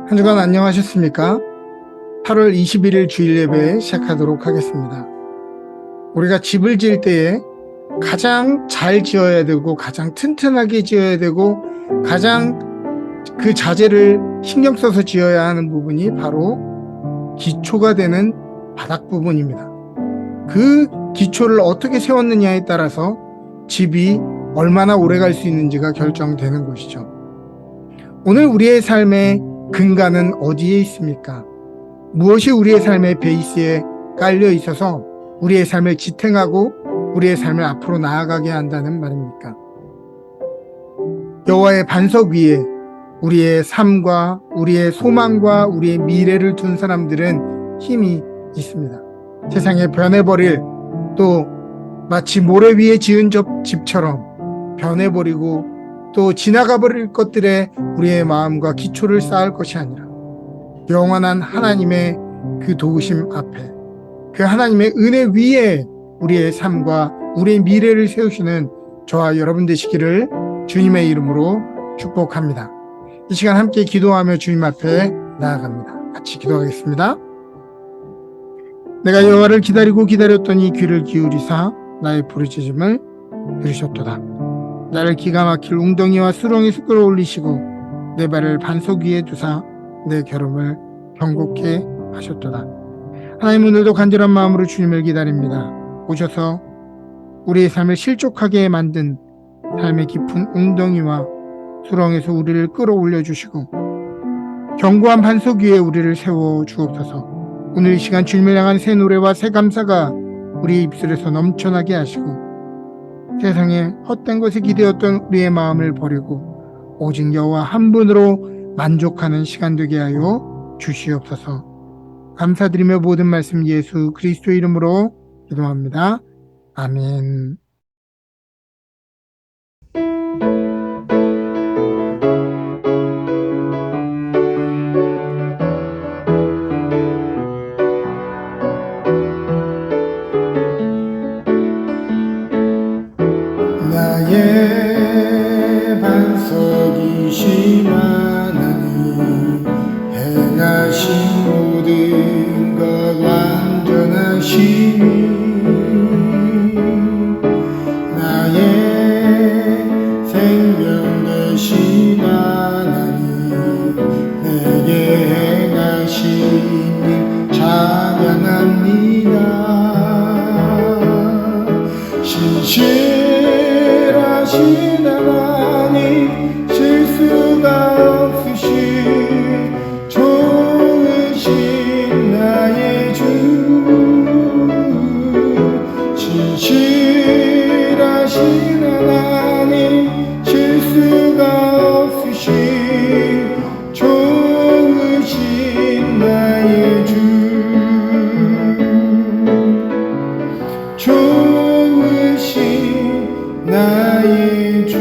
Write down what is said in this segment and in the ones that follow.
한 주간 안녕하셨습니까? 8월 21일 주일 예배 시작하도록 하겠습니다. 우리가 집을 지을 때에 가장 잘 지어야 되고 가장 튼튼하게 지어야 되고 가장 그 자재를 신경 써서 지어야 하는 부분이 바로 기초가 되는 바닥 부분입니다. 그 기초를 어떻게 세웠느냐에 따라서 집이 얼마나 오래 갈 수 있는지가 결정되는 것이죠. 오늘 우리의 삶의 근간은 어디에 있습니까? 무엇이 우리의 삶의 베이스에 깔려 있어서 우리의 삶을 지탱하고 우리의 삶을 앞으로 나아가게 한다는 말입니까? 여호와의 반석 위에 우리의 삶과 우리의 소망과 우리의 미래를 둔 사람들은 힘이 있습니다. 세상에 변해버릴, 또 마치 모래 위에 지은 집처럼 변해버리고 또 지나가버릴 것들에 우리의 마음과 기초를 쌓을 것이 아니라 영원한 하나님의 그 도우심 앞에, 그 하나님의 은혜 위에 우리의 삶과 우리의 미래를 세우시는 저와 여러분 되시기를 주님의 이름으로 축복합니다. 이 시간 함께 기도하며 주님 앞에 나아갑니다. 같이 기도하겠습니다. 내가 여호와를 기다리고 기다렸더니 귀를 기울이사 나의 부르짖음을 들으셨도다. 나를 기가 막힐 웅덩이와 수렁에서 끌어올리시고 내 발을 반석 위에 두사 내 결함을 경고케 하셨도다. 하나님, 오늘도 간절한 마음으로 주님을 기다립니다. 오셔서 우리의 삶을 실족하게 만든 삶의 깊은 웅덩이와 수렁에서 우리를 끌어올려 주시고 견고한 반석 위에 우리를 세워 주옵소서. 오늘 이 시간 주님을 향한 새 노래와 새 감사가 우리 입술에서 넘쳐나게 하시고 세상에 헛된 것에 기대었던 우리의 마음을 버리고 오직 여호와 한 분으로 만족하는 시간 되게 하여 주시옵소서. 감사드리며 모든 말씀 예수 그리스도 이름으로 기도합니다. 아멘. 나의 반석이신 하나님, 행하신 모든 것 완전하시니 나의 생명 되신 하나님, 내게 행하신 일 찬양합니다. 신실하신 하나님, 실수가 없으신 좋으신 나의 주, 신실하신 하나님, 실수가 없으신 좋으신 나의 주, 좋으신 나의 주.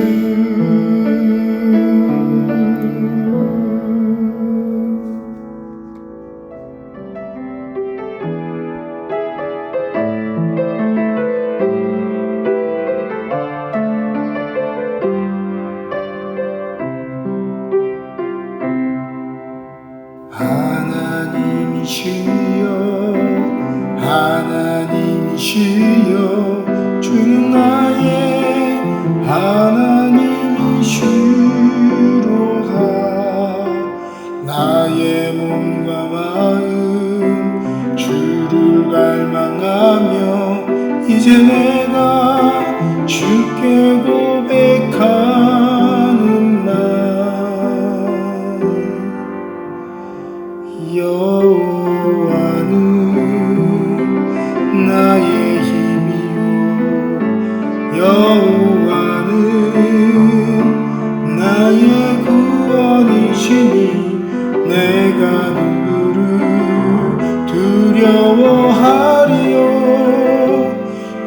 하나님이시여, 하나님이시여, 주는 나의 하나님이시로다. 나의 몸과 마음 주를 갈망하며 이제 내가 주께 고백하는 말, 여호와는 나의 힘이요, 여호와는 나의 구원이시니 내가 누구를 두려워하리요.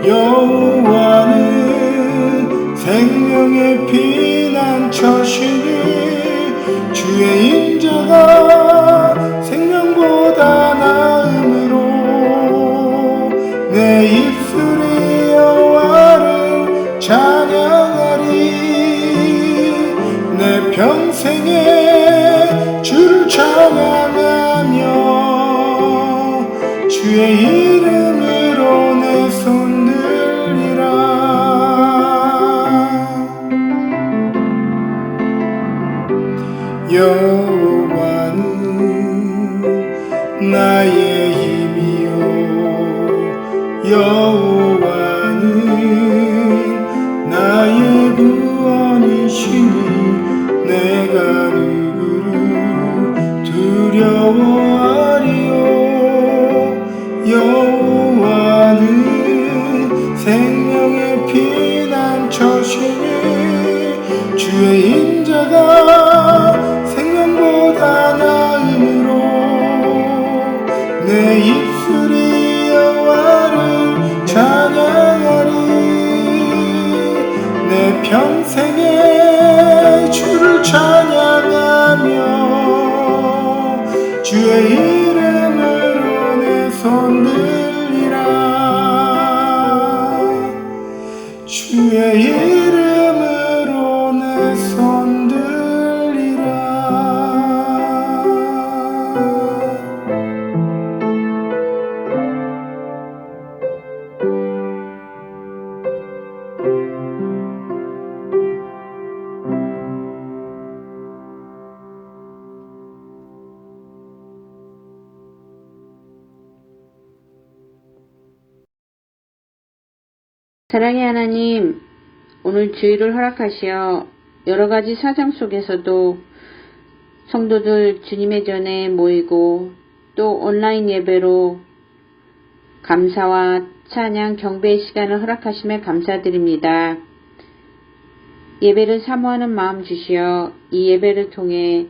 여호와는 생명의 피난처시니 주의 인자가 생명보다 나음으로 내 입술이 여호와를 찬양하리. 내 평생에 주를 찬양하리. 찬양하며 주의 이름으로 내 손 들리라. 여호와는 나의 힘이요 여호와는 나의 구원이시니 내가 누구를 두려워하리요. 여호와는 생명의 피난처시니 주의 인자가 생명보다 나음으로 내 입술이 여호와를 찬양하리. 내 평생에 주를 찬양하며 주의 이름으로 내 손 들리라. 주의 이름으로 내 손 들리라. 사랑의 하나님, 오늘 주일을 허락하시어 여러 가지 사정 속에서도 성도들 주님의 전에 모이고 또 온라인 예배로 감사와 찬양 경배의 시간을 허락하심에 감사드립니다. 예배를 사모하는 마음 주시어 이 예배를 통해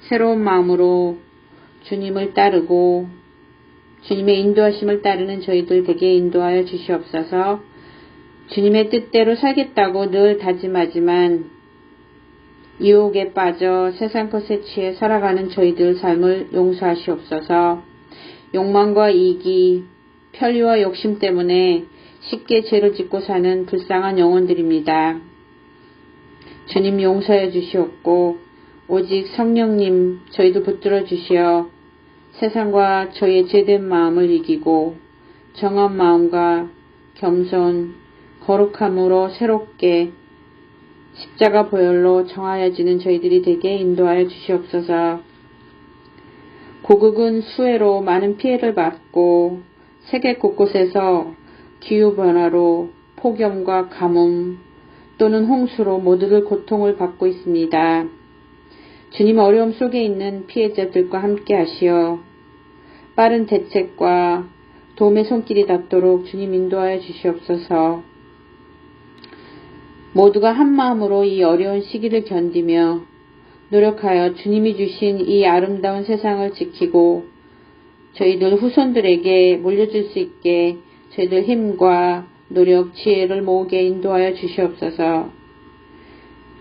새로운 마음으로 주님을 따르고 주님의 인도하심을 따르는 저희들 되게 인도하여 주시옵소서. 주님의 뜻대로 살겠다고 늘 다짐하지만 유혹에 빠져 세상 것에 취해 살아가는 저희들 삶을 용서하시옵소서. 욕망과 이기, 편리와 욕심 때문에 쉽게 죄를 짓고 사는 불쌍한 영혼들입니다. 주님 용서해 주시옵고 오직 성령님 저희도 붙들어 주시어 세상과 저희의 죄된 마음을 이기고 정한 마음과 겸손, 거룩함으로 새롭게 십자가 보혈로 정하여지는 저희들이 되게 인도하여 주시옵소서. 고국은 수해로 많은 피해를 받고 세계 곳곳에서 기후변화로 폭염과 가뭄 또는 홍수로 모두들 고통을 받고 있습니다. 주님 어려움 속에 있는 피해자들과 함께 하시어 빠른 대책과 도움의 손길이 닿도록 주님 인도하여 주시옵소서. 모두가 한마음으로 이 어려운 시기를 견디며 노력하여 주님이 주신 이 아름다운 세상을 지키고 저희들 후손들에게 물려줄 수 있게 저희들 힘과 노력, 지혜를 모으게 인도하여 주시옵소서.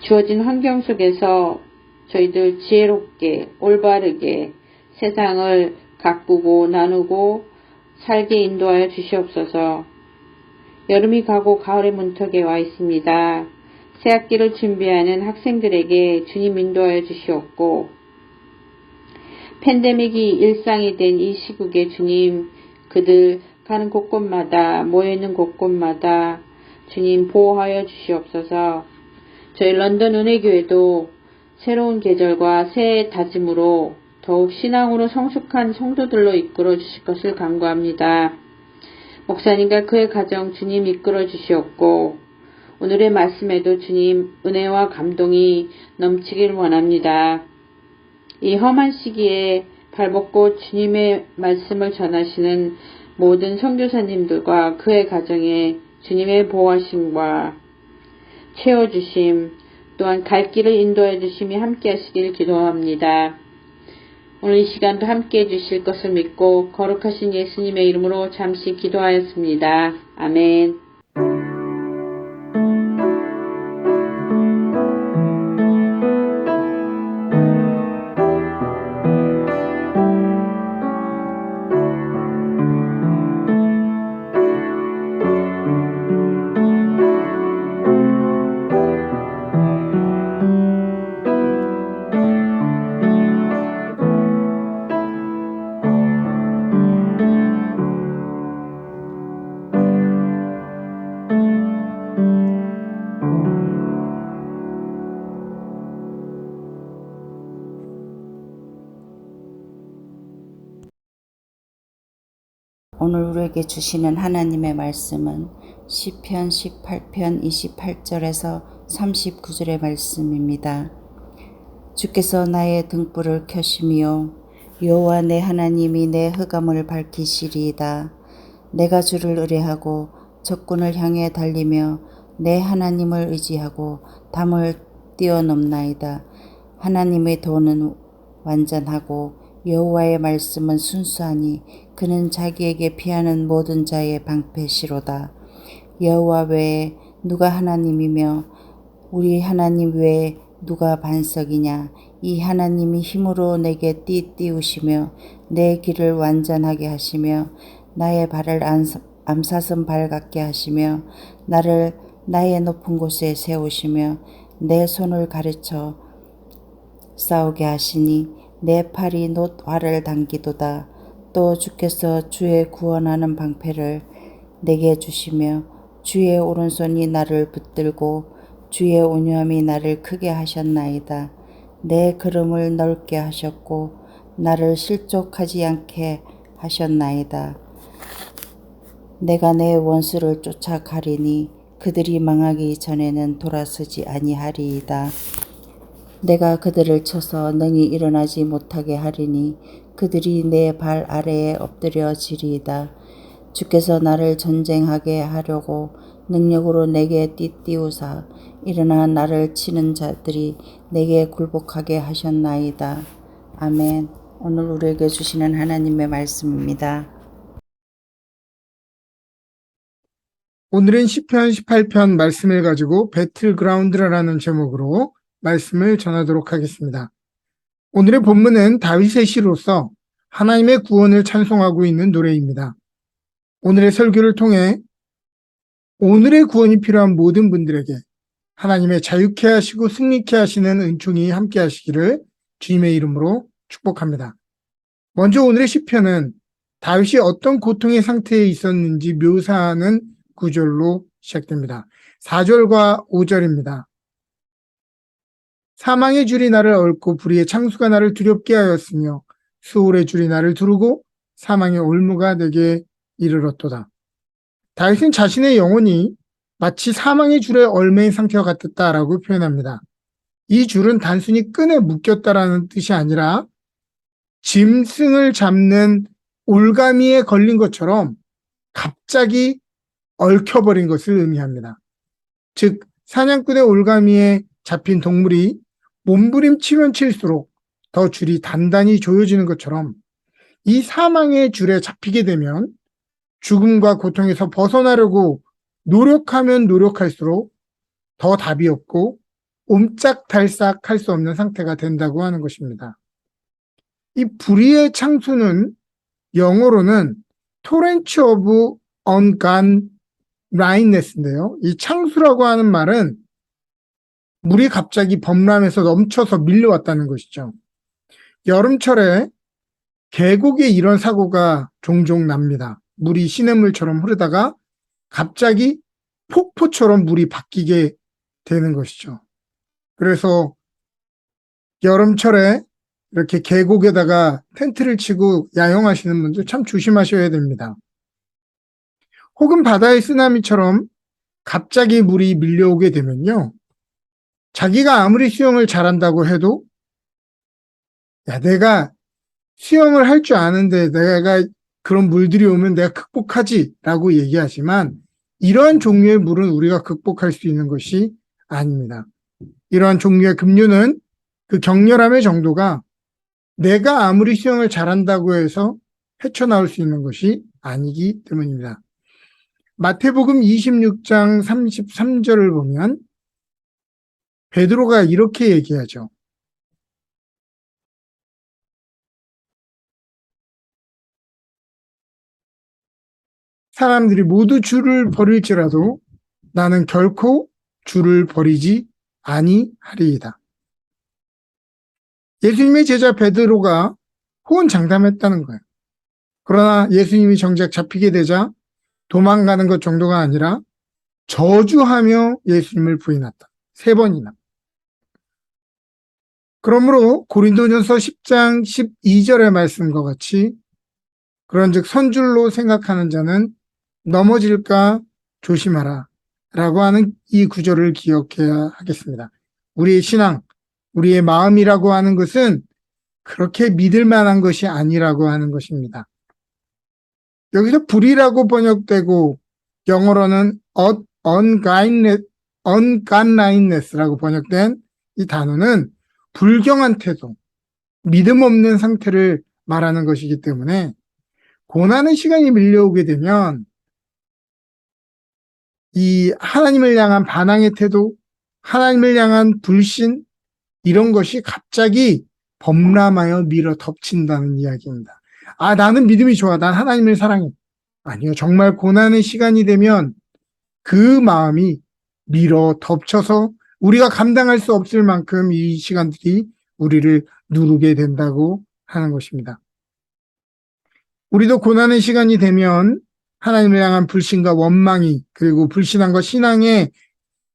주어진 환경 속에서 저희들 지혜롭게 올바르게 세상을 가꾸고 나누고 살게 인도하여 주시옵소서. 여름이 가고 가을의 문턱에 와 있습니다. 새학기를 준비하는 학생들에게 주님 인도하여 주시옵고 팬데믹이 일상이 된 이 시국에 주님 그들 가는 곳곳마다 모여있는 곳곳마다 주님 보호하여 주시옵소서. 저희 런던 은혜교회도 새로운 계절과 새해 다짐으로 더욱 신앙으로 성숙한 성도들로 이끌어 주실 것을 간구합니다. 목사님과 그의 가정 주님 이끌어 주시옵고 오늘의 말씀에도 주님 은혜와 감동이 넘치길 원합니다. 이 험한 시기에 발벗고 주님의 말씀을 전하시는 모든 선교사님들과 그의 가정에 주님의 보호하심과 채워주심 또한 갈 길을 인도해 주심이 함께 하시길 기도합니다. 오늘 이 시간도 함께 해주실 것을 믿고 거룩하신 예수님의 이름으로 잠시 기도하였습니다. 아멘. 오늘 우리에게 주시는 하나님의 말씀은 시편 18편 28절에서 39절의 말씀입니다. 주께서 나의 등불을 켜시며 여호와 내 하나님이 내 흑암을 밝히시리이다. 내가 주를 의뢰하고 적군을 향해 달리며 내 하나님을 의지하고 담을 뛰어넘나이다. 하나님의 도는 완전하고 여호와의 말씀은 순수하니 그는 자기에게 피하는 모든 자의 방패시로다. 여호와 외에 누가 하나님이며 우리 하나님 외에 누가 반석이냐. 이 하나님이 힘으로 내게 띠띠우시며 내 길을 완전하게 하시며 나의 발을 암사슴 발 같게 하시며 나를 나의 높은 곳에 세우시며 내 손을 가르쳐 싸우게 하시니 내 팔이 놋 활을 당기도다. 또 주께서 주의 구원하는 방패를 내게 주시며 주의 오른손이 나를 붙들고 주의 온유함이 나를 크게 하셨나이다. 내 걸음을 넓게 하셨고 나를 실족하지 않게 하셨나이다. 내가 내 원수를 쫓아가리니 그들이 망하기 전에는 돌아서지 아니하리이다. 내가 그들을 쳐서 능히 일어나지 못하게 하리니 그들이 내 발 아래에 엎드려지리이다. 주께서 나를 전쟁하게 하려고 능력으로 내게 띠띠우사 일어나 나를 치는 자들이 내게 굴복하게 하셨나이다. 아멘. 오늘 우리에게 주시는 하나님의 말씀입니다. 오늘은 시편 18편 말씀을 가지고 배틀그라운드라는 제목으로 말씀을 전하도록 하겠습니다. 오늘의 본문은 다윗의 시로서 하나님의 구원을 찬송하고 있는 노래입니다. 오늘의 설교를 통해 오늘의 구원이 필요한 모든 분들에게 하나님의 자유케 하시고 승리케 하시는 은총이 함께 하시기를 주님의 이름으로 축복합니다. 먼저 오늘의 시편은 다윗이 어떤 고통의 상태에 있었는지 묘사하는 구절로 시작됩니다. 4절과 5절입니다. 사망의 줄이 나를 얽고 불의의 창수가 나를 두렵게 하였으며 수월의 줄이 나를 두르고 사망의 올무가 내게 이르렀도다. 다윗은 자신의 영혼이 마치 사망의 줄에 얽매인 상태와 같았다라고 표현합니다. 이 줄은 단순히 끈에 묶였다라는 뜻이 아니라 짐승을 잡는 올가미에 걸린 것처럼 갑자기 얽혀버린 것을 의미합니다. 즉 사냥꾼의 올가미에 잡힌 동물이 몸부림치면 칠수록 더 줄이 단단히 조여지는 것처럼 이 사망의 줄에 잡히게 되면 죽음과 고통에서 벗어나려고 노력하면 노력할수록 더 답이 없고 옴짝달싹 할 수 없는 상태가 된다고 하는 것입니다. 이 불의의 창수는 영어로는 torrent of ungodliness인데요. 이 창수라고 하는 말은 물이 갑자기 범람해서 넘쳐서 밀려왔다는 것이죠. 여름철에 계곡에 이런 사고가 종종 납니다. 물이 시냇물처럼 흐르다가 갑자기 폭포처럼 물이 바뀌게 되는 것이죠. 그래서 여름철에 이렇게 계곡에다가 텐트를 치고 야영하시는 분들 참 조심하셔야 됩니다. 혹은 바다의 쓰나미처럼 갑자기 물이 밀려오게 되면요. 자기가 아무리 수영을 잘한다고 해도 내가 수영을 할 줄 아는데 내가 그런 물들이 오면 내가 극복하지 라고 얘기하지만 이러한 종류의 물은 우리가 극복할 수 있는 것이 아닙니다. 이러한 종류의 급류는 그 격렬함의 정도가 내가 아무리 수영을 잘한다고 해서 헤쳐나올 수 있는 것이 아니기 때문입니다. 마태복음 26장 33절을 보면 베드로가 이렇게 얘기하죠. 사람들이 모두 주를 버릴지라도 나는 결코 주를 버리지 아니하리이다. 예수님의 제자 베드로가 호언장담했다는 거예요. 그러나 예수님이 정작 잡히게 되자 도망가는 것 정도가 아니라 저주하며 예수님을 부인했다. 3번이나. 그러므로 고린도전서 10장 12절의 말씀과 같이 그런즉 선줄로 생각하는 자는 넘어질까 조심하라 라고 하는 이 구절을 기억해야 하겠습니다. 우리의 신앙, 우리의 마음이라고 하는 것은 그렇게 믿을 만한 것이 아니라고 하는 것입니다. 여기서 불이라고 번역되고 영어로는 ungodliness라고 번역된 이 단어는 불경한 태도, 믿음 없는 상태를 말하는 것이기 때문에 고난의 시간이 밀려오게 되면 이 하나님을 향한 반항의 태도, 하나님을 향한 불신, 이런 것이 갑자기 범람하여 밀어 덮친다는 이야기입니다. 아, 나는 믿음이 좋아. 난 하나님을 사랑해. 아니요. 정말 고난의 시간이 되면 그 마음이 밀어 덮쳐서 우리가 감당할 수 없을 만큼 이 시간들이 우리를 누르게 된다고 하는 것입니다. 우리도 고난의 시간이 되면 하나님을 향한 불신과 원망이, 그리고 불신앙과 신앙의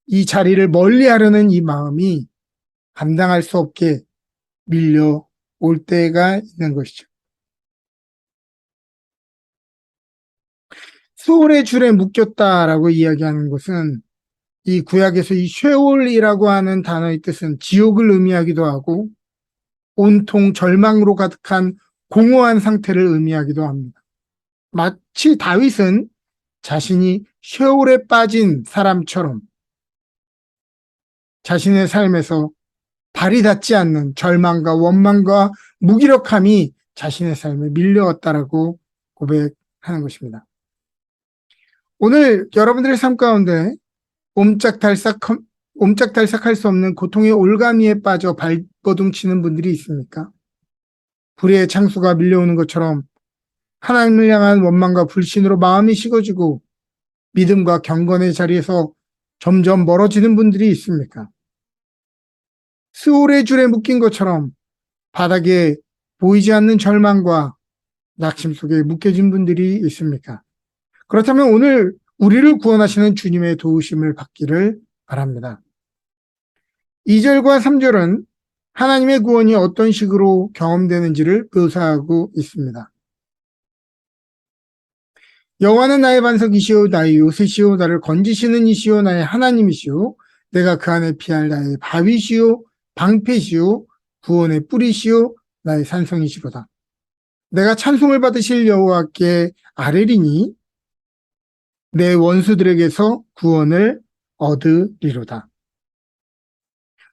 이 자리를 멀리하려는 이 마음이 감당할 수 없게 밀려올 때가 있는 것이죠. 수월의 줄에 묶였다라고 이야기하는 것은 이 구약에서 이 쉐올이라고 하는 단어의 뜻은 지옥을 의미하기도 하고 온통 절망으로 가득한 공허한 상태를 의미하기도 합니다. 마치 다윗은 자신이 쉐올에 빠진 사람처럼 자신의 삶에서 발이 닿지 않는 절망과 원망과 무기력함이 자신의 삶에 밀려왔다라고 고백하는 것입니다. 오늘 여러분들의 삶 가운데 옴짝달싹할 수 없는 고통의 올가미에 빠져 발버둥치는 분들이 있습니까? 불의의 창수가 밀려오는 것처럼 하나님을 향한 원망과 불신으로 마음이 식어지고 믿음과 경건의 자리에서 점점 멀어지는 분들이 있습니까? 스올의 줄에 묶인 것처럼 바닥에 보이지 않는 절망과 낙심 속에 묶여진 분들이 있습니까? 그렇다면 오늘 우리를 구원하시는 주님의 도우심을 받기를 바랍니다. 2절과 3절은 하나님의 구원이 어떤 식으로 경험되는지를 묘사하고 있습니다. 여호와는 나의 반석이시오 나의 요새시오 나를 건지시는 이시오 나의 하나님이시오 내가 그 안에 피할 나의 바위시오 방패시오 구원의 뿌리시오 나의 산성이시로다. 내가 찬송을 받으실 여호와께 아뢰리니 내 원수들에게서 구원을 얻으리로다.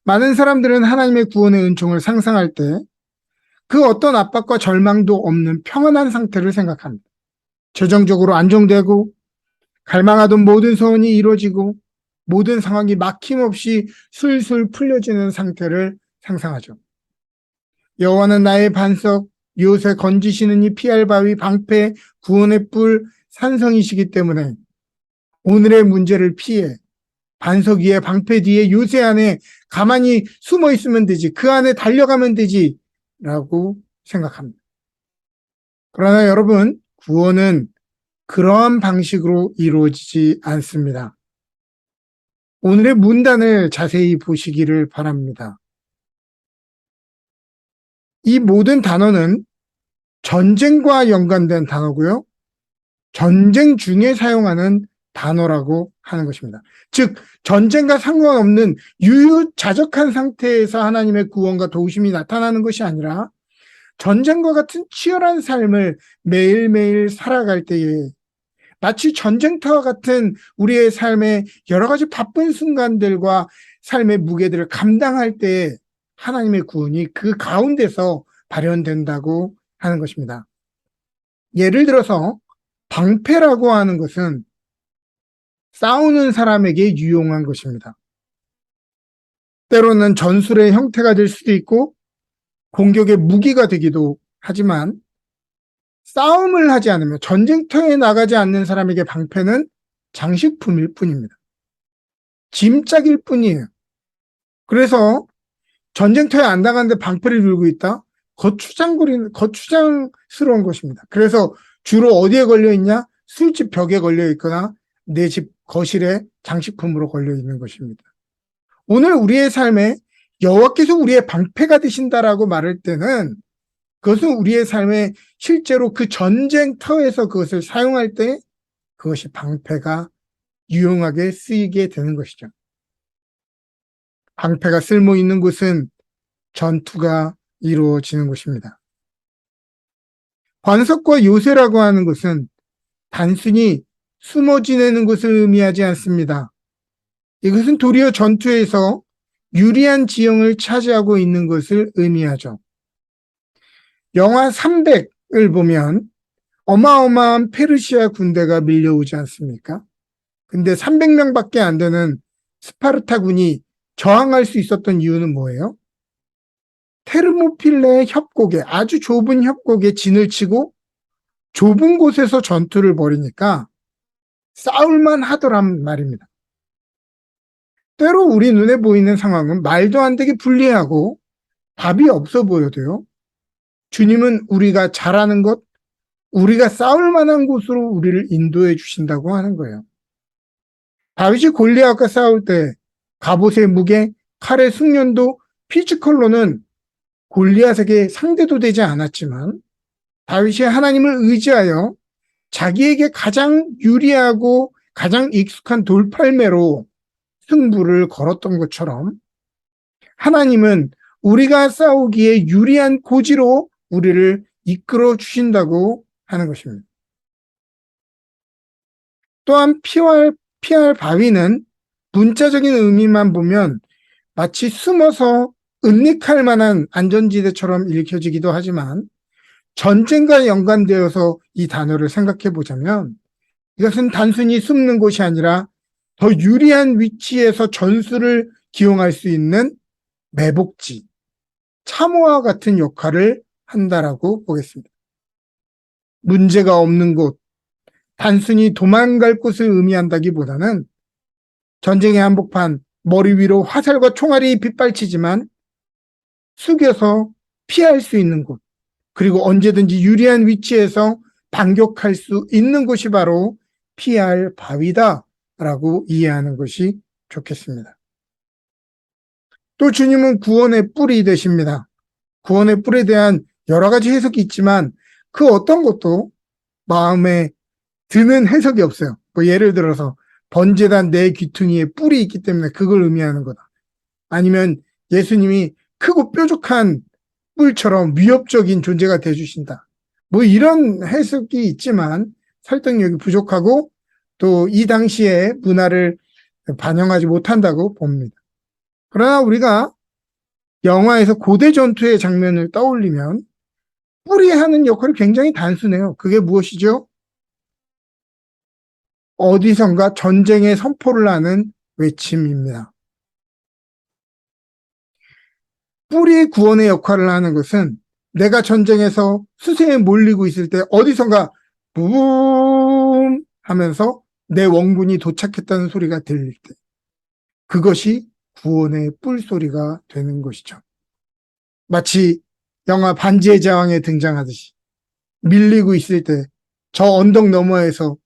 많은 사람들은 하나님의 구원의 은총을 상상할 때 그 어떤 압박과 절망도 없는 평안한 상태를 생각합니다. 재정적으로 안정되고 갈망하던 모든 소원이 이루어지고 모든 상황이 막힘없이 술술 풀려지는 상태를 상상하죠. 여호와는 나의 반석, 요새 건지시는 이 피할 바위, 방패, 구원의 뿔, 산성이시기 때문에 오늘의 문제를 피해 반석 위에 방패 뒤에 요새 안에 가만히 숨어 있으면 되지, 그 안에 달려가면 되지 라고 생각합니다. 그러나 여러분, 구원은 그러한 방식으로 이루어지지 않습니다. 오늘의 문단을 자세히 보시기를 바랍니다. 이 모든 단어는 전쟁과 연관된 단어고요. 전쟁 중에 사용하는 단어라고 하는 것입니다. 즉 전쟁과 상관없는 유유자적한 상태에서 하나님의 구원과 도우심이 나타나는 것이 아니라 전쟁과 같은 치열한 삶을 매일매일 살아갈 때에 마치 전쟁터와 같은 우리의 삶의 여러 가지 바쁜 순간들과 삶의 무게들을 감당할 때 하나님의 구원이 그 가운데서 발현된다고 하는 것입니다. 예를 들어서 방패라고 하는 것은 싸우는 사람에게 유용한 것입니다. 때로는 전술의 형태가 될 수도 있고 공격의 무기가 되기도 하지만 싸움을 하지 않으면 전쟁터에 나가지 않는 사람에게 방패는 장식품일 뿐입니다. 짐짝일 뿐이에요. 그래서 전쟁터에 안 나가는데 방패를 들고 있다? 거추장스러운 것입니다. 그래서 주로 어디에 걸려 있냐? 술집 벽에 걸려 있거나 내 집 거실에 장식품으로 걸려 있는 것입니다. 오늘 우리의 삶에 여호와께서 우리의 방패가 되신다라고 말할 때는 그것은 우리의 삶에 실제로 그 전쟁터에서 그것을 사용할 때 그것이 방패가 유용하게 쓰이게 되는 것이죠. 방패가 쓸모 있는 곳은 전투가 이루어지는 곳입니다. 관석과 요새라고 하는 것은 단순히 숨어 지내는 것을 의미하지 않습니다. 이것은 도리어 전투에서 유리한 지형을 차지하고 있는 것을 의미하죠. 영화 300을 보면 어마어마한 페르시아 군대가 밀려오지 않습니까? 근데 300명밖에 안 되는 스파르타군이 저항할 수 있었던 이유는 뭐예요? 테르모필레의 협곡에, 아주 좁은 협곡에 진을 치고 좁은 곳에서 전투를 벌이니까 싸울만 하더란 말입니다. 때로 우리 눈에 보이는 상황은 말도 안 되게 불리하고 답이 없어 보여도요. 주님은 우리가 잘하는 것, 우리가 싸울 만한 곳으로 우리를 인도해 주신다고 하는 거예요. 다윗이 골리앗과 싸울 때 갑옷의 무게, 칼의 숙련도 피지컬로는 골리앗에게 상대도 되지 않았지만 다윗이 하나님을 의지하여 자기에게 가장 유리하고 가장 익숙한 돌팔매로 승부를 걸었던 것처럼 하나님은 우리가 싸우기에 유리한 고지로 우리를 이끌어 주신다고 하는 것입니다. 또한 피할 바위는 문자적인 의미만 보면 마치 숨어서 은닉할 만한 안전지대처럼 읽혀지기도 하지만 전쟁과 연관되어서 이 단어를 생각해 보자면 이것은 단순히 숨는 곳이 아니라 더 유리한 위치에서 전술을 기용할 수 있는 매복지, 참호와 같은 역할을 한다라고 보겠습니다. 문제가 없는 곳, 단순히 도망갈 곳을 의미한다기보다는 전쟁의 한복판, 머리 위로 화살과 총알이 빗발치지만 숙여서 피할 수 있는 곳, 그리고 언제든지 유리한 위치에서 반격할 수 있는 곳이 바로 피할 바위다라고 이해하는 것이 좋겠습니다. 또 주님은 구원의 뿔이 되십니다. 구원의 뿔에 대한 여러 가지 해석이 있지만 그 어떤 것도 마음에 드는 해석이 없어요. 뭐 예를 들어서 번제단 내 귀퉁이에 뿔이 있기 때문에 그걸 의미하는 거다. 아니면 예수님이 크고 뾰족한 뿔처럼 위협적인 존재가 되어주신다. 뭐 이런 해석이 있지만 설득력이 부족하고 또 이 당시의 문화를 반영하지 못한다고 봅니다. 그러나 우리가 영화에서 고대 전투의 장면을 떠올리면 뿔이 하는 역할이 굉장히 단순해요. 그게 무엇이죠? 어디선가 전쟁의 선포를 하는 외침입니다. 뿔이 구원의 역할을 하는 것은 내가 전쟁에서 수세에 몰리고 있을 때 어디선가 붐 하면서 내 원군이 도착했다는 소리가 들릴 때 그것이 구원의 뿔 소리가 되는 것이죠. 마치 영화 반지의 제왕에 등장하듯이 밀리고 있을 때 저 언덕 너머에서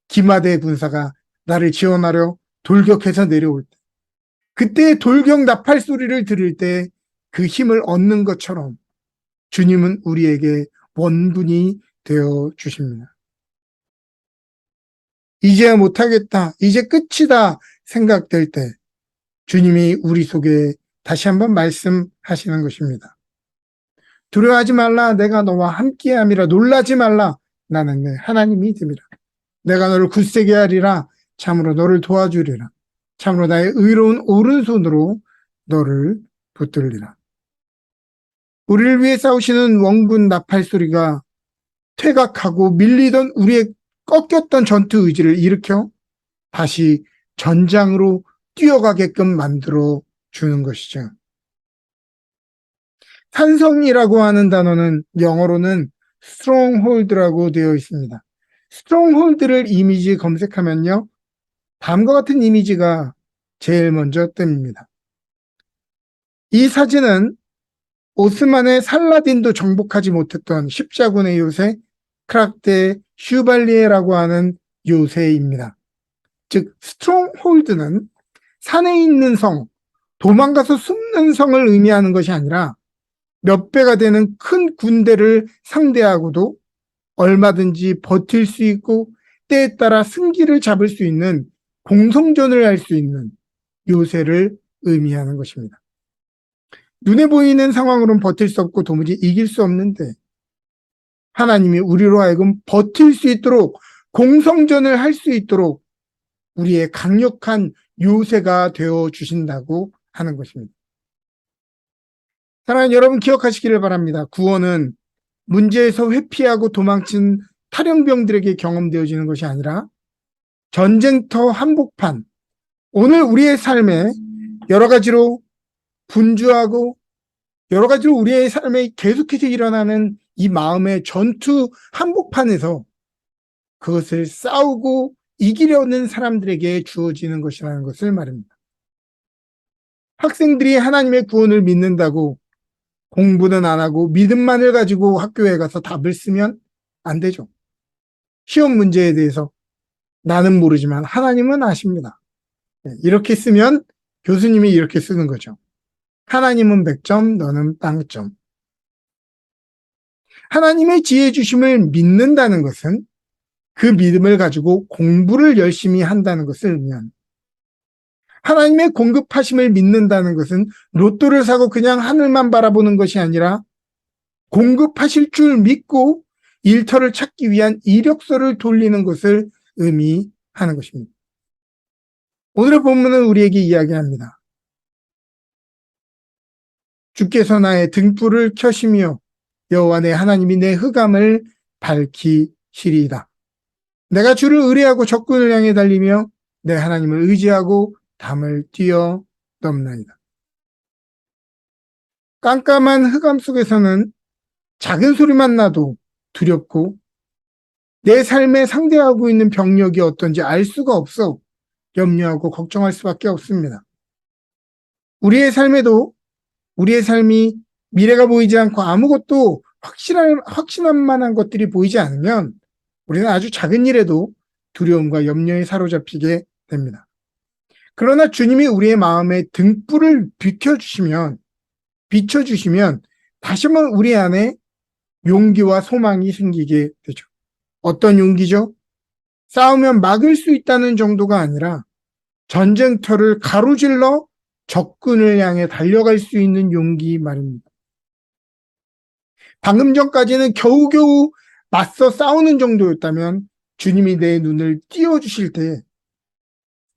기마대 군사가 나를 지원하려 돌격해서 내려올 때 그때의 돌격 나팔 소리를 들을 때 그 힘을 얻는 것처럼 주님은 우리에게 원군이 되어 주십니다. 이제야 못하겠다, 이제 끝이다 생각될 때 주님이 우리 속에 다시 한번 말씀하시는 것입니다. 두려워하지 말라, 내가 너와 함께함이라. 놀라지 말라, 나는 내 하나님이 됨이라. 내가 너를 굳세게 하리라. 참으로 너를 도와주리라. 참으로 나의 의로운 오른손으로 너를 붙들리라. 우리를 위해 싸우시는 원군 나팔 소리가 퇴각하고 밀리던 우리의 꺾였던 전투 의지를 일으켜 다시 전장으로 뛰어가게끔 만들어 주는 것이죠. 산성이라고 하는 단어는 영어로는 stronghold라고 되어 있습니다. stronghold를 이미지 검색하면요, 다음과 같은 이미지가 제일 먼저 뜹니다. 이 사진은 오스만의 살라딘도 정복하지 못했던 십자군의 요새 크락데 슈발리에라고 하는 요새입니다. 즉 스트롱홀드는 산에 있는 성, 도망가서 숨는 성을 의미하는 것이 아니라 몇 배가 되는 큰 군대를 상대하고도 얼마든지 버틸 수 있고 때에 따라 승기를 잡을 수 있는 공성전을 할 수 있는 요새를 의미하는 것입니다. 눈에 보이는 상황으로는 버틸 수 없고 도무지 이길 수 없는데 하나님이 우리로 하여금 버틸 수 있도록 공성전을 할 수 있도록 우리의 강력한 요새가 되어 주신다고 하는 것입니다. 사랑하는 여러분, 기억하시기를 바랍니다. 구원은 문제에서 회피하고 도망친 탈영병들에게 경험되어지는 것이 아니라 전쟁터 한복판, 오늘 우리의 삶에 여러 가지로 분주하고 여러 가지로 우리의 삶에 계속해서 일어나는 이 마음의 전투 한복판에서 그것을 싸우고 이기려는 사람들에게 주어지는 것이라는 것을 말합니다. 학생들이 하나님의 구원을 믿는다고 공부는 안 하고 믿음만을 가지고 학교에 가서 답을 쓰면 안 되죠. 시험 문제에 대해서 나는 모르지만 하나님은 아십니다. 이렇게 쓰면 교수님이 이렇게 쓰는 거죠. 하나님은 100점, 너는 빵점. 하나님의 지혜 주심을 믿는다는 것은 그 믿음을 가지고 공부를 열심히 한다는 것을 의미합니다. 하나님의 공급하심을 믿는다는 것은 로또를 사고 그냥 하늘만 바라보는 것이 아니라 공급하실 줄 믿고 일터를 찾기 위한 이력서를 돌리는 것을 의미하는 것입니다. 오늘의 본문은 우리에게 이야기합니다. 주께서 나의 등불을 켜시며 여호와 내 하나님이 내 흑암을 밝히시리이다. 내가 주를 의뢰하고 적군을 향해 달리며 내 하나님을 의지하고 담을 뛰어넘나이다. 깜깜한 흑암 속에서는 작은 소리만 나도 두렵고 내 삶에 상대하고 있는 병력이 어떤지 알 수가 없어 염려하고 걱정할 수밖에 없습니다. 우리의 삶에도 우리의 삶이 미래가 보이지 않고 아무것도 확신할 만한 것들이 보이지 않으면 우리는 아주 작은 일에도 두려움과 염려에 사로잡히게 됩니다. 그러나 주님이 우리의 마음에 등불을 비춰주시면 다시 한번 우리 안에 용기와 소망이 생기게 되죠. 어떤 용기죠? 싸우면 막을 수 있다는 정도가 아니라 전쟁터를 가로질러 적군을 향해 달려갈 수 있는 용기 말입니다. 방금 전까지는 겨우겨우 맞서 싸우는 정도였다면 주님이 내 눈을 띄워주실 때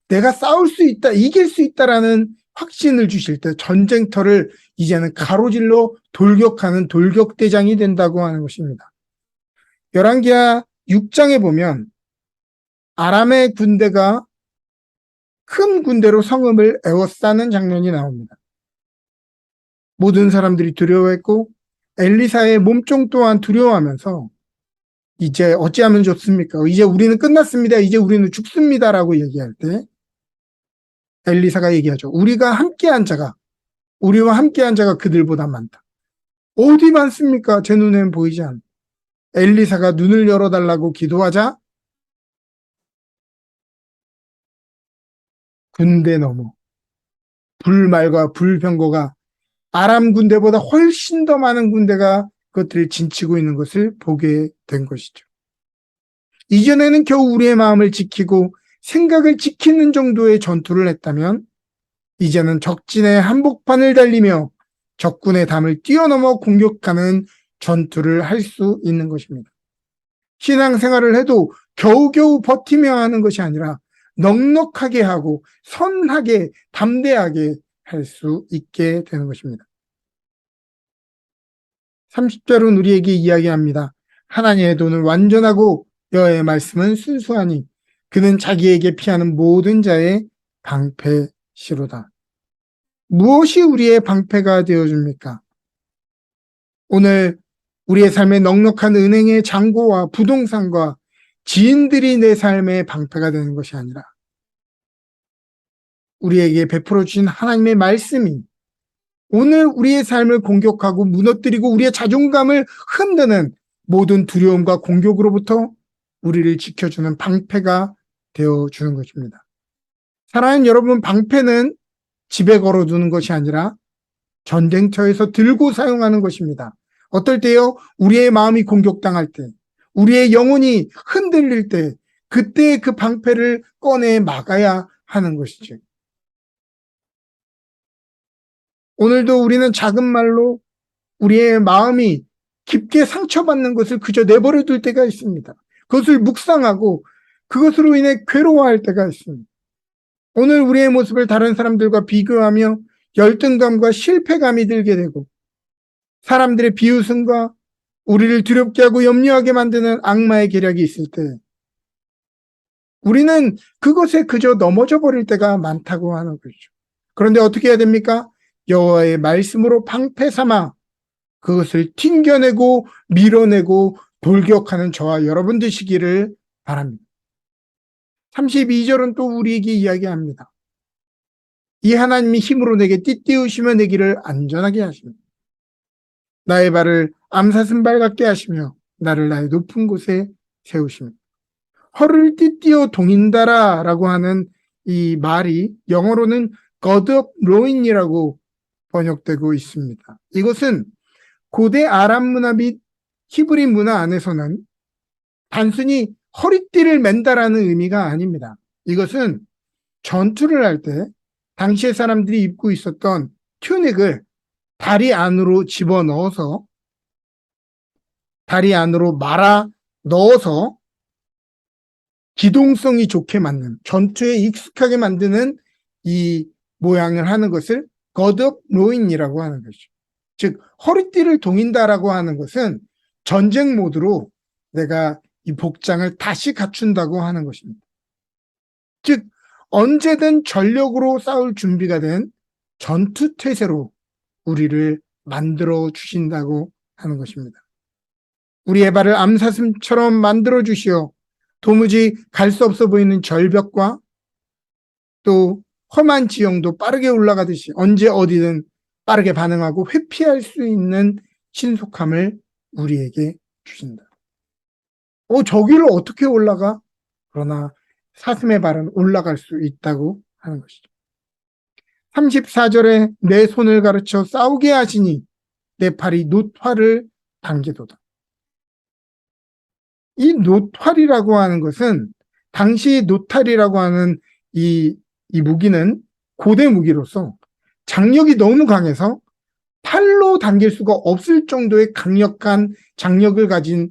내가 싸울 수 있다, 이길 수 있다라는 확신을 주실 때 전쟁터를 이제는 가로질러 돌격하는 돌격대장이 된다고 하는 것입니다. 열왕기하 6장에 보면 아람의 군대가 큰 군대로 성읍을 에워싸는 장면이 나옵니다. 모든 사람들이 두려워했고 엘리사의 몸종 또한 두려워하면서 이제 어찌하면 좋습니까? 이제 우리는 끝났습니다. 이제 우리는 죽습니다라고 얘기할 때 엘리사가 얘기하죠. 우리와 함께한 자가 그들보다 많다. 어디 많습니까? 제 눈에는 보이지 않아. 엘리사가 눈을 열어달라고 기도하자 군대 넘어 불말과 불병거가 아람 군대보다 훨씬 더 많은 군대가 그것들을 진치고 있는 것을 보게 된 것이죠. 이전에는 겨우 우리의 마음을 지키고 생각을 지키는 정도의 전투를 했다면 이제는 적진의 한복판을 달리며 적군의 담을 뛰어넘어 공격하는 전투를 할 수 있는 것입니다. 신앙생활을 해도 겨우겨우 버티며 하는 것이 아니라 넉넉하게 하고 선하게 담대하게 할 수 있게 되는 것입니다. 30절은 우리에게 이야기합니다. 하나님의 돈은 완전하고 여호와의 말씀은 순수하니 그는 자기에게 피하는 모든 자의 방패시로다. 무엇이 우리의 방패가 되어줍니까? 오늘 우리의 삶에 넉넉한 은행의 잔고와 부동산과 지인들이 내 삶의 방패가 되는 것이 아니라 우리에게 베풀어 주신 하나님의 말씀이 오늘 우리의 삶을 공격하고 무너뜨리고 우리의 자존감을 흔드는 모든 두려움과 공격으로부터 우리를 지켜주는 방패가 되어주는 것입니다. 사랑하는 여러분, 방패는 집에 걸어두는 것이 아니라 전쟁터에서 들고 사용하는 것입니다. 어떨 때요? 우리의 마음이 공격당할 때, 우리의 영혼이 흔들릴 때, 그때 그 방패를 꺼내 막아야 하는 것이죠. 오늘도 우리는 작은 말로 우리의 마음이 깊게 상처받는 것을 그저 내버려 둘 때가 있습니다. 그것을 묵상하고 그것으로 인해 괴로워할 때가 있습니다. 오늘 우리의 모습을 다른 사람들과 비교하며 열등감과 실패감이 들게 되고 사람들의 비웃음과 우리를 두렵게 하고 염려하게 만드는 악마의 계략이 있을 때 우리는 그것에 그저 넘어져 버릴 때가 많다고 하는 거죠. 그런데 어떻게 해야 됩니까? 여호와의 말씀으로 방패 삼아 그것을 튕겨내고 밀어내고 돌격하는 저와 여러분 되시기를 바랍니다. 32절은 또 우리에게 이야기합니다. 이 하나님이 힘으로 내게 띠띠우시며 내 길을 안전하게 하십니다. 나의 발을 암사슴발 같게 하시며 나를 나의 높은 곳에 세우십니다. 허를 띠띠어 동인다라 라고 하는 이 말이 영어로는 God of Ruin이라고 번역되고 있습니다. 이것은 고대 아람 문화 및 히브리 문화 안에서는 단순히 허리띠를 맨다라는 의미가 아닙니다. 이것은 전투를 할 때 당시의 사람들이 입고 있었던 튜닉을 다리 안으로 집어넣어서 다리 안으로 말아 넣어서 기동성이 좋게 만드는, 전투에 익숙하게 만드는 이 모양을 하는 것을 God of Ruin이라고 하는 것이죠. 즉 허리띠를 동인다라고 하는 것은 전쟁 모드로 내가 이 복장을 다시 갖춘다고 하는 것입니다. 즉 언제든 전력으로 싸울 준비가 된 전투태세로 우리를 만들어 주신다고 하는 것입니다. 우리의 발을 암사슴처럼 만들어 주시어 도무지 갈 수 없어 보이는 절벽과 또 험한 지형도 빠르게 올라가듯이 언제 어디든 빠르게 반응하고 회피할 수 있는 신속함을 우리에게 주신다. 저기를 어떻게 올라가? 그러나 사슴의 발은 올라갈 수 있다고 하는 것이죠. 34절에 내 손을 가르쳐 싸우게 하시니 내 팔이 놋활을 당기도다. 이 놋활이라고 하는 것은 당시 놋활이라고 하는 이 무기는 고대 무기로서 장력이 너무 강해서 팔로 당길 수가 없을 정도의 강력한 장력을 가진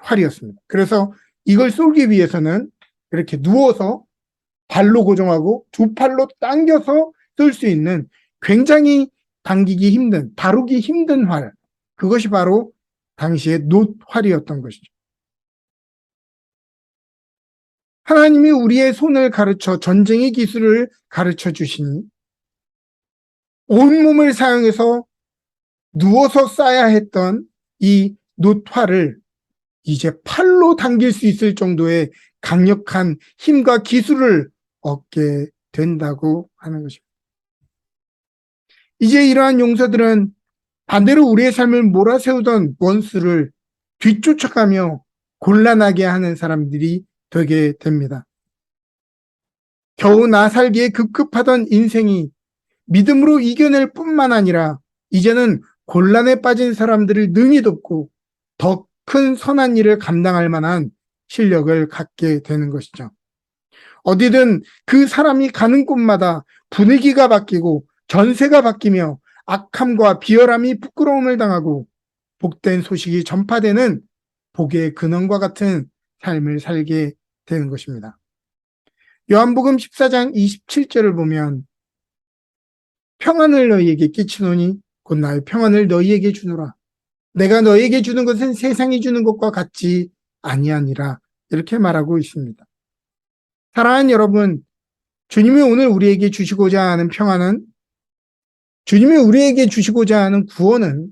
활이었습니다. 그래서 이걸 쏘기 위해서는 이렇게 누워서 발로 고정하고 두 팔로 당겨서 쏠 수 있는 굉장히 당기기 힘든, 다루기 힘든 활, 그것이 바로 당시의 놋활이었던 것이죠. 하나님이 우리의 손을 가르쳐 전쟁의 기술을 가르쳐 주시니 온몸을 사용해서 누워서 쏴야 했던 이 놋활을 이제 팔로 당길 수 있을 정도의 강력한 힘과 기술을 얻게 된다고 하는 것입니다. 이제 이러한 용사들은 반대로 우리의 삶을 몰아세우던 원수를 뒤쫓아가며 곤란하게 하는 사람들이 되게 됩니다. 겨우 나 살기에 급급하던 인생이 믿음으로 이겨낼 뿐만 아니라 이제는 곤란에 빠진 사람들을 능히 돕고 더 큰 선한 일을 감당할 만한 실력을 갖게 되는 것이죠. 어디든 그 사람이 가는 곳마다 분위기가 바뀌고 전세가 바뀌며 악함과 비열함이 부끄러움을 당하고 복된 소식이 전파되는 복의 근원과 같은 삶을 살게 되는 것입니다. 요한복음 14장 27절을 보면 평안을 너희에게 끼치노니 곧 나의 평안을 너희에게 주노라. 내가 너희에게 주는 것은 세상이 주는 것과 같지 아니하니라. 이렇게 말하고 있습니다. 사랑하는 여러분, 주님이 오늘 우리에게 주시고자 하는 평안은, 주님이 우리에게 주시고자 하는 구원은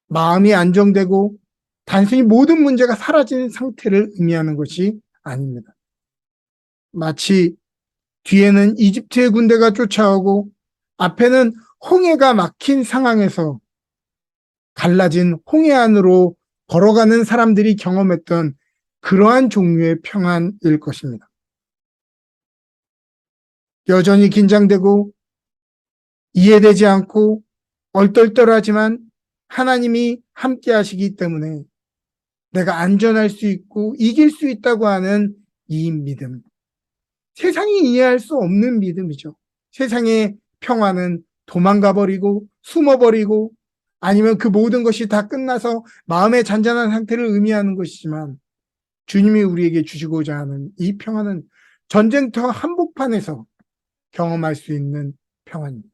마음이 안정되고 단순히 모든 문제가 사라진 상태를 의미하는 것이 아닙니다. 마치 뒤에는 이집트의 군대가 쫓아오고 앞에는 홍해가 막힌 상황에서 갈라진 홍해 안으로 걸어가는 사람들이 경험했던 그러한 종류의 평안일 것입니다. 여전히 긴장되고 이해되지 않고 얼떨떨하지만 하나님이 함께 하시기 때문에 내가 안전할 수 있고 이길 수 있다고 하는 이 믿음. 세상이 이해할 수 없는 믿음이죠. 세상의 평화는 도망가 버리고 숨어 버리고 아니면 그 모든 것이 다 끝나서 마음의 잔잔한 상태를 의미하는 것이지만 주님이 우리에게 주시고자 하는 이 평화는 전쟁터 한복판에서 경험할 수 있는 평화입니다.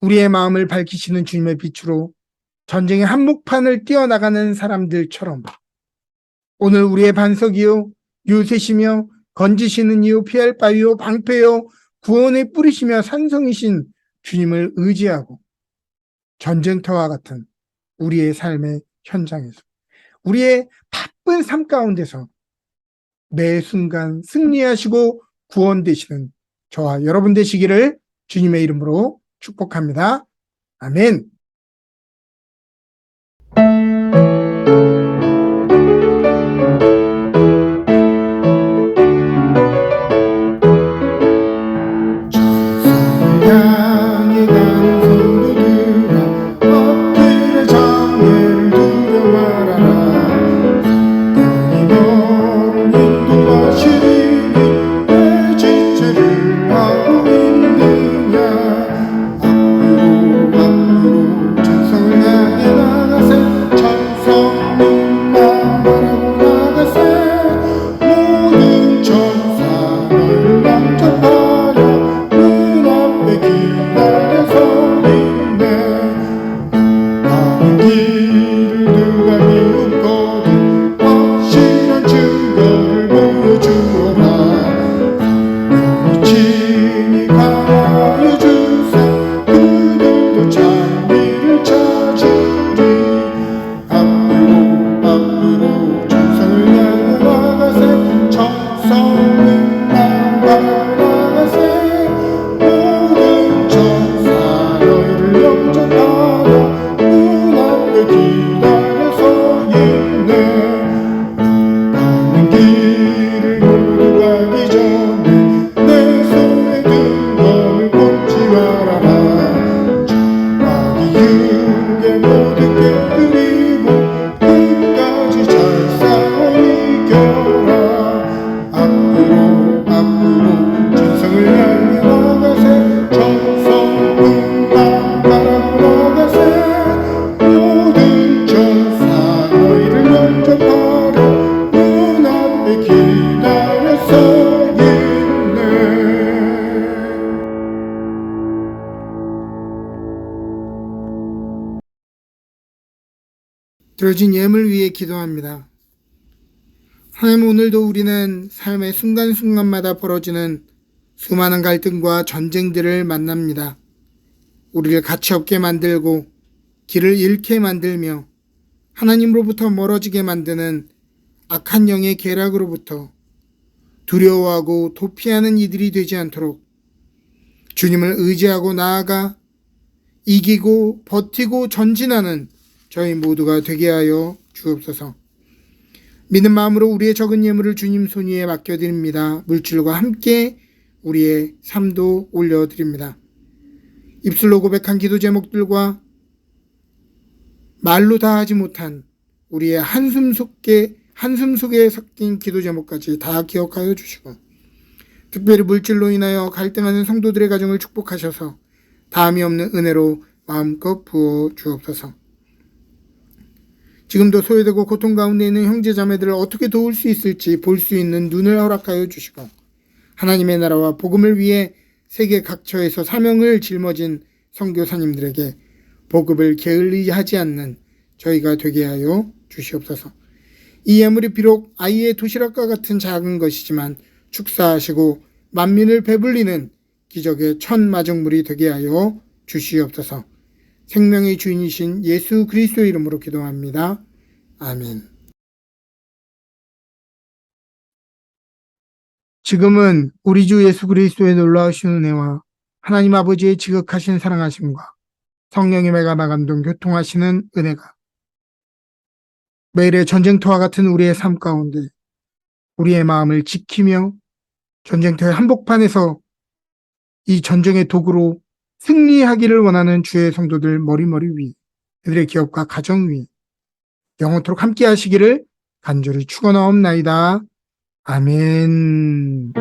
우리의 마음을 밝히시는 주님의 빛으로 전쟁의 한복판을 뛰어나가는 사람들처럼 오늘 우리의 반석이요 요새시며 건지시는 이요 피할 바위요 방패요 구원의 뿌리시며 산성이신 주님을 의지하고 전쟁터와 같은 우리의 삶의 현장에서 우리의 바쁜 삶 가운데서 매 순간 승리하시고 구원되시는 저와 여러분 되시기를 주님의 이름으로 축복합니다. 아멘. 향해 가는 성도들아 앞길의 장애를 두려 말아라. 성령이 너를 인도하시니 왜 지체를 하고 있느냐. 앞으로 천성을 향해 나가세. 천성만 바라보 나가세. 모든 천사 너를 영접하여 기다려서 있네. 가는 길을 누가 비웃거든 확실한 증거를 보여주어라. 성령이 친히 강하여 주사 그들도 자비를 찾으리. 앞으로 천성을 향해 나가세. 천성만 바라가세. 기다려서 있네. 가는 길을 모두 가기 전에 내 손에 든 것을 꽂지 말아라. 자기 육의 모든 깨뜨리고 끝까지 잘 싸워 이겨라. 앞으로 천성을 향해 나가세. 천성만 바라보 나가세. 모든 천사 너희를 영접하려 눈앞에 기다려서 있네. 들어진 예물 위해 기도합니다. 하나님, 오늘도 우리는 삶의 순간순간마다 벌어지는 수많은 갈등과 전쟁들을 만납니다. 우리를 가치없게 만들고 길을 잃게 만들며 하나님으로부터 멀어지게 만드는 악한 영의 계략으로부터 두려워하고 도피하는 이들이 되지 않도록 주님을 의지하고 나아가 이기고 버티고 전진하는 저희 모두가 되게 하여 주옵소서. 믿는 마음으로 우리의 적은 예물을 주님 손 위에 맡겨드립니다. 물질과 함께 우리의 삶도 올려드립니다. 입술로 고백한 기도 제목들과 말로 다 하지 못한 우리의 한숨 속에 섞인 기도 제목까지 다 기억하여 주시고 특별히 물질로 인하여 갈등하는 성도들의 가정을 축복하셔서 다함이 없는 은혜로 마음껏 부어 주옵소서. 지금도 소외되고 고통 가운데 있는 형제 자매들을 어떻게 도울 수 있을지 볼 수 있는 눈을 허락하여 주시고 하나님의 나라와 복음을 위해 세계 각처에서 사명을 짊어진 선교사님들에게 보급을 게을리하지 않는 저희가 되게 하여 주시옵소서. 이 예물이 비록 아이의 도시락과 같은 작은 것이지만 축사하시고 만민을 배불리는 기적의 첫 마중물이 되게 하여 주시옵소서. 생명의 주인이신 예수 그리스도의 이름으로 기도합니다. 아멘. 지금은 우리 주 예수 그리스도의 놀라우신 은혜와 하나님 아버지의 지극하신 사랑하심과 성령의 매가마 감동 교통하시는 은혜가 매일의 전쟁터와 같은 우리의 삶 가운데 우리의 마음을 지키며 전쟁터의 한복판에서 이 전쟁의 도구로 승리하기를 원하는 주의 성도들 머리머리 위, 그들의 기업과 가정 위, 영원토록 함께 하시기를 간절히 축원하옵나이다. 아멘.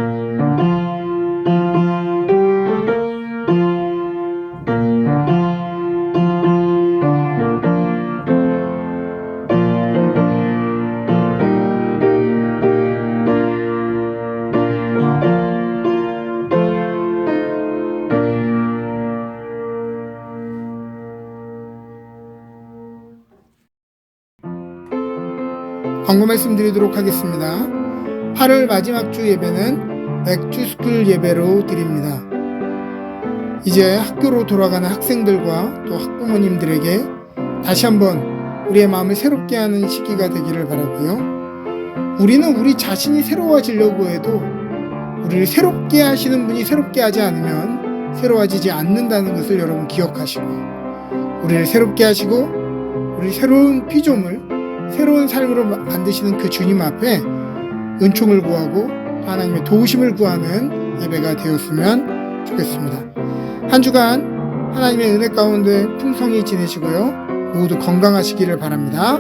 광고 말씀드리도록 하겠습니다. 8월 마지막 주 예배는 맥주스쿨 예배로 드립니다. 이제 학교로 돌아가는 학생들과 또 학부모님들에게 다시 한번 우리의 마음을 새롭게 하는 시기가 되기를 바라고요. 우리는 우리 자신이 새로워지려고 해도 우리를 새롭게 하시는 분이 새롭게 하지 않으면 새로워지지 않는다는 것을 여러분 기억하시고, 우리를 새롭게 하시고 우리 새로운 피조물, 새로운 삶으로 만드시는 그 주님 앞에 은총을 구하고 하나님의 도우심을 구하는 예배가 되었으면 좋겠습니다. 한 주간 하나님의 은혜 가운데 풍성히 지내시고요, 모두 건강하시기를 바랍니다.